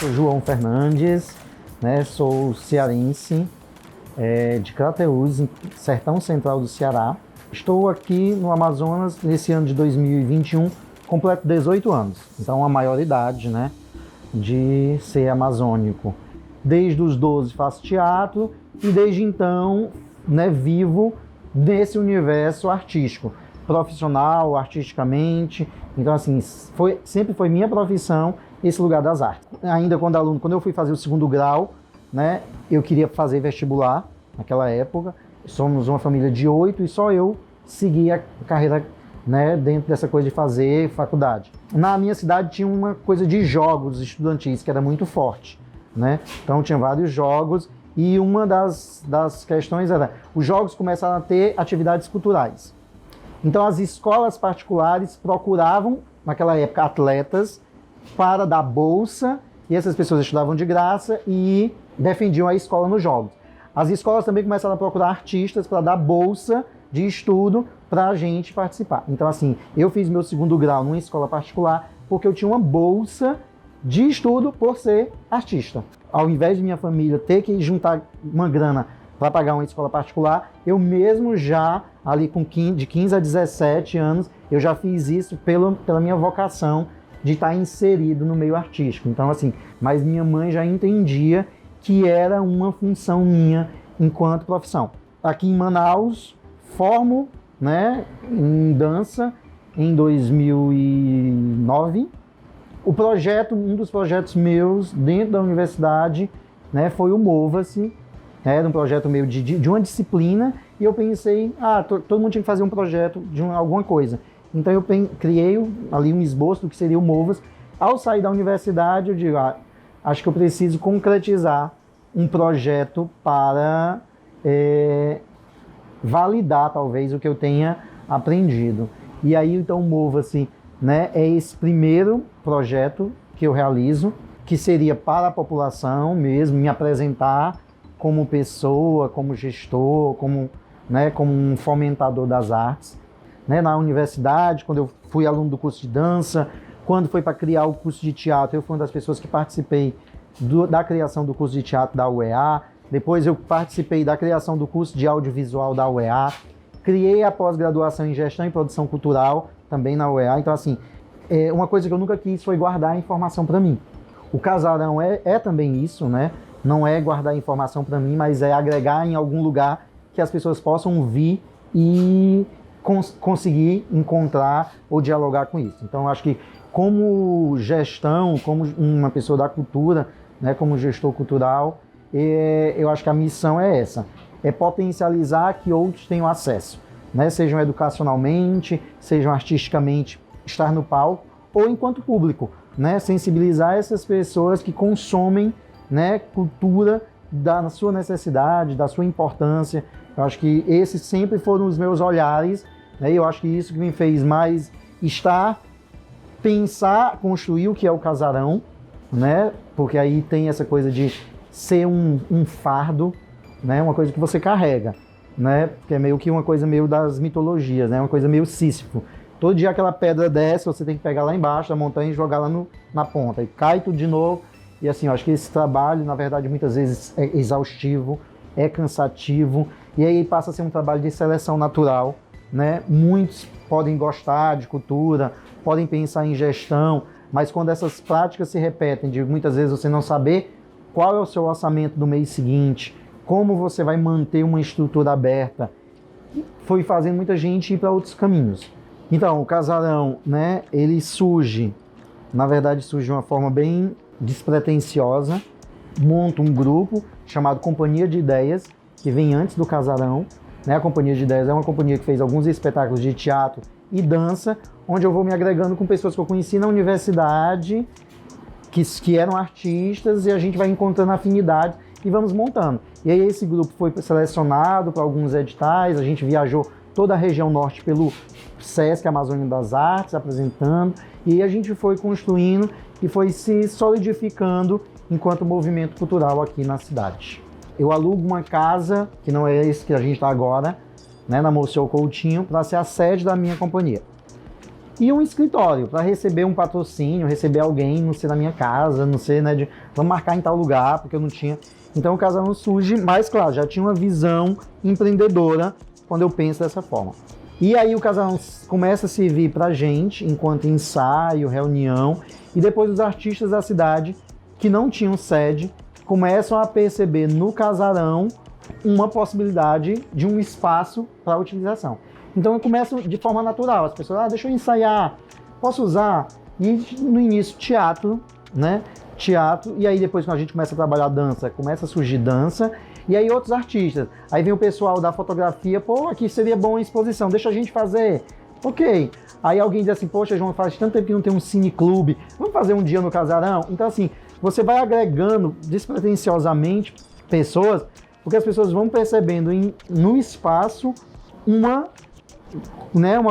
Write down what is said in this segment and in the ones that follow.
sou João Fernandes, né? Sou cearense, de Crateús, sertão central do Ceará. Estou aqui no Amazonas nesse ano de 2021, completo 18 anos. Então, a maioridade, né, de ser amazônico. Desde os 12 faço teatro e desde então, né, vivo nesse universo artístico, profissional, artisticamente. Então, assim, sempre foi minha profissão esse lugar das artes. Ainda quando aluno, quando eu fui fazer o segundo grau, né, eu queria fazer vestibular naquela época. Somos uma família de 8 e só eu segui a carreira, né, dentro dessa coisa de fazer faculdade. Na minha cidade tinha uma coisa de jogos estudantis que era muito forte, né? Então tinha vários jogos e uma das questões era os jogos começaram a ter atividades culturais. Então as escolas particulares procuravam, naquela época, atletas para dar bolsa e essas pessoas estudavam de graça e defendiam a escola nos jogos. As escolas também começaram a procurar artistas para dar bolsa de estudo para a gente participar. Então, assim, eu fiz meu segundo grau numa escola particular porque eu tinha uma bolsa de estudo por ser artista. Ao invés de minha família ter que juntar uma grana para pagar uma escola particular, eu mesmo já, ali de 15 a 17 anos, eu já fiz isso pela minha vocação de estar inserido no meio artístico. Então, assim, mas minha mãe já entendia que era uma função minha enquanto profissão. Aqui em Manaus, formo, né, em dança em 2009. Um dos projetos meus dentro da universidade, né, foi o Mova-se. Era um projeto meio de uma disciplina e eu pensei, todo mundo tinha que fazer um projeto de alguma coisa. Então eu criei ali um esboço do que seria o Mova-se. Ao sair da universidade, eu digo, acho que eu preciso concretizar um projeto para validar, talvez, o que eu tenha aprendido. E aí, então, o Mova-se, né, é esse primeiro projeto que eu realizo, que seria para a população mesmo, me apresentar como pessoa, como gestor, como um fomentador das artes. Né, na universidade, quando eu fui aluno do curso de dança, quando foi para criar o curso de teatro, eu fui uma das pessoas que participei da criação do curso de teatro da UEA. Depois eu participei da criação do curso de audiovisual da UEA. Criei a pós-graduação em gestão e produção cultural, também na UEA. Então, assim, uma coisa que eu nunca quis foi guardar a informação para mim. O Casarão é também isso, né? Não é guardar a informação para mim, mas é agregar em algum lugar que as pessoas possam vir e conseguir encontrar ou dialogar com isso. Então, acho que como gestão, como uma pessoa da cultura, né, como gestor cultural, eu acho que a missão é essa, é potencializar que outros tenham acesso, né, sejam educacionalmente, sejam artisticamente, estar no palco, ou enquanto público, né, sensibilizar essas pessoas que consomem, né, cultura da sua necessidade, da sua importância. Eu acho que esses sempre foram os meus olhares, né, e eu acho que isso que me fez mais pensar, construir o que é o Casarão, né, porque aí tem essa coisa de ser um fardo, né, uma coisa que você carrega, né, que é meio que uma coisa meio das mitologias, né, uma coisa meio Sísifo. Todo dia aquela pedra desce, você tem que pegar lá embaixo da montanha e jogar lá na ponta, e cai tudo de novo. E assim, eu acho que esse trabalho, na verdade, muitas vezes é exaustivo, é cansativo, e aí passa a ser um trabalho de seleção natural, né? Muitos podem gostar de cultura, podem pensar em gestão, mas quando essas práticas se repetem, de muitas vezes você não saber qual é o seu orçamento do mês seguinte, como você vai manter uma estrutura aberta, foi fazendo muita gente ir para outros caminhos. Então, o Casarão, né, ele surge de uma forma bem despretensiosa. Monto um grupo chamado Companhia de Ideias, que vem antes do Casarão. Né? A Companhia de Ideias é uma companhia que fez alguns espetáculos de teatro e dança, onde eu vou me agregando com pessoas que eu conheci na universidade, que eram artistas, e a gente vai encontrando afinidades e vamos montando. E aí esse grupo foi selecionado para alguns editais, a gente viajou toda a região norte pelo Sesc Amazônia das Artes, apresentando, e aí a gente foi construindo e foi se solidificando enquanto movimento cultural aqui na cidade. Eu alugo uma casa, que não é esse que a gente está agora, né, na Monsenhor Coutinho, para ser a sede da minha companhia. e um escritório para receber um patrocínio, receber alguém, não sei, na minha casa, não sei, né, vamos marcar em tal lugar, porque eu não tinha. Então o Casarão surge, mas claro, já tinha uma visão empreendedora quando eu penso dessa forma. E aí o Casarão começa a servir pra gente enquanto ensaio, reunião, e depois os artistas da cidade que não tinham sede começam a perceber no Casarão uma possibilidade de um espaço para utilização. Então eu começo de forma natural, as pessoas, deixa eu ensaiar, posso usar? E no início teatro, né? Teatro, e aí depois quando a gente começa a trabalhar dança, começa a surgir dança, e aí outros artistas. Aí vem o pessoal da fotografia, pô, aqui seria bom a exposição, deixa a gente fazer. Ok. Aí alguém diz assim, poxa, João, faz tanto tempo que não tem um cineclube, vamos fazer um dia no Casarão? Então assim, você vai agregando despretensiosamente pessoas, porque as pessoas vão percebendo no espaço uma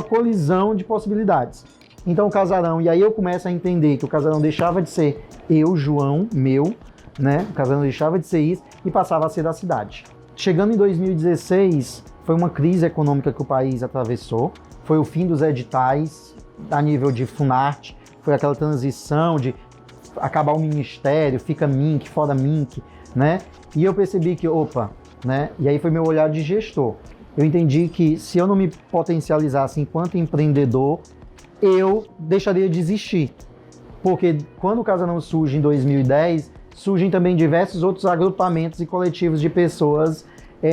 colisão de possibilidades. Então o Casarão, e aí eu começo a entender que o Casarão deixava de ser eu, João, meu, né? O Casarão deixava de ser isso e passava a ser da cidade. Chegando em 2016, foi uma crise econômica que o país atravessou, foi o fim dos editais a nível de Funarte, foi aquela transição de acabar o ministério, fica MINC, fora MINC, né? E eu percebi que, né? E aí foi meu olhar de gestor. Eu entendi que se eu não me potencializasse enquanto empreendedor, eu deixaria de existir. Porque quando o Casarão surge em 2010, surgem também diversos outros agrupamentos e coletivos de pessoas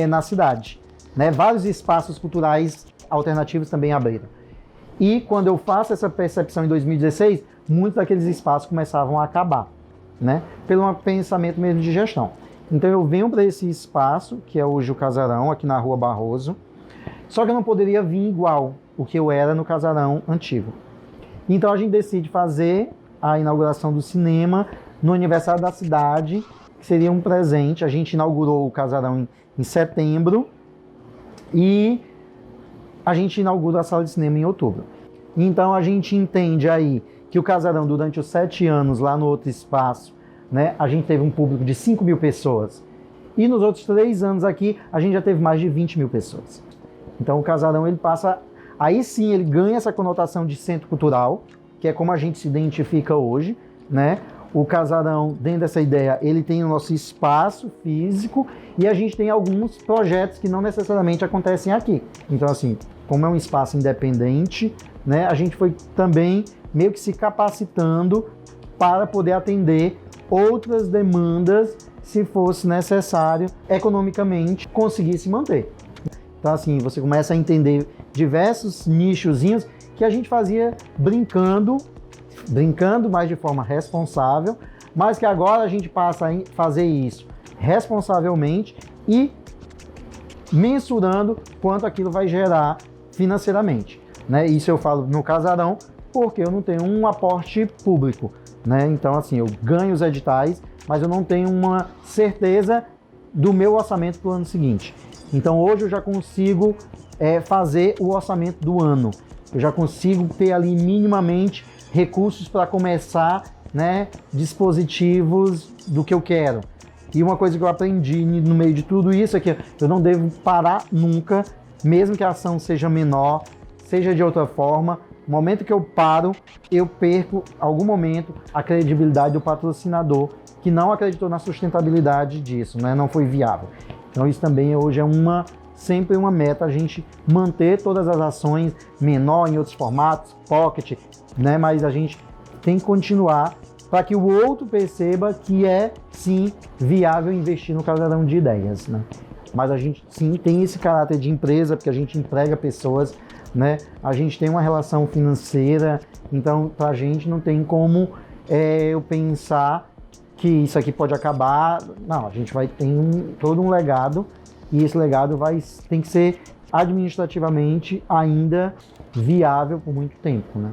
na cidade, né? Vários espaços culturais alternativos também abriram. E quando eu faço essa percepção em 2016, muitos daqueles espaços começavam a acabar, né? Pelo pensamento mesmo de gestão. Então eu venho para esse espaço, que é hoje o Casarão, aqui na Rua Barroso, só que eu não poderia vir igual o que eu era no Casarão antigo. Então a gente decide fazer a inauguração do cinema no aniversário da cidade, que seria um presente. A gente inaugurou o Casarão em setembro e a gente inaugura a sala de cinema em outubro. Então a gente entende aí que o Casarão, durante os 7 anos lá no outro espaço, né, a gente teve um público de 5 mil pessoas. E nos outros 3 anos aqui, a gente já teve mais de 20 mil pessoas. Então o Casarão, ele passa... Aí sim, ele ganha essa conotação de centro cultural, que é como a gente se identifica hoje, né? O Casarão, dentro dessa ideia, ele tem o nosso espaço físico e a gente tem alguns projetos que não necessariamente acontecem aqui. Então, assim, como é um espaço independente, né, a gente foi também meio que se capacitando para poder atender outras demandas, se fosse necessário, economicamente, conseguir se manter. Então, assim, você começa a entender diversos nichozinhos que a gente fazia brincando, mas de forma responsável, mas que agora a gente passa a fazer isso responsavelmente e mensurando quanto aquilo vai gerar financeiramente, né? Isso eu falo no Casarão porque eu não tenho um aporte público, né? Então, assim, eu ganho os editais, mas eu não tenho uma certeza do meu orçamento para o ano seguinte. Então, hoje eu já consigo fazer o orçamento do ano. Eu já consigo ter ali minimamente recursos para começar, né, dispositivos do que eu quero. E uma coisa que eu aprendi no meio de tudo isso é que eu não devo parar nunca, mesmo que a ação seja menor, seja de outra forma. No momento que eu paro, eu perco, algum momento, a credibilidade do patrocinador, que não acreditou na sustentabilidade disso, né? Não foi viável. Então isso também hoje é sempre uma meta, a gente manter todas as ações, menor em outros formatos, pocket, né? Mas a gente tem que continuar para que o outro perceba que é, sim, viável investir no Casarão de ideias, né? Mas a gente, sim, tem esse caráter de empresa, porque a gente emprega pessoas, né? A gente tem uma relação financeira, então, para a gente não tem como eu pensar que isso aqui pode acabar. Não, a gente vai ter todo um legado, e esse legado tem que ser administrativamente ainda viável por muito tempo, né?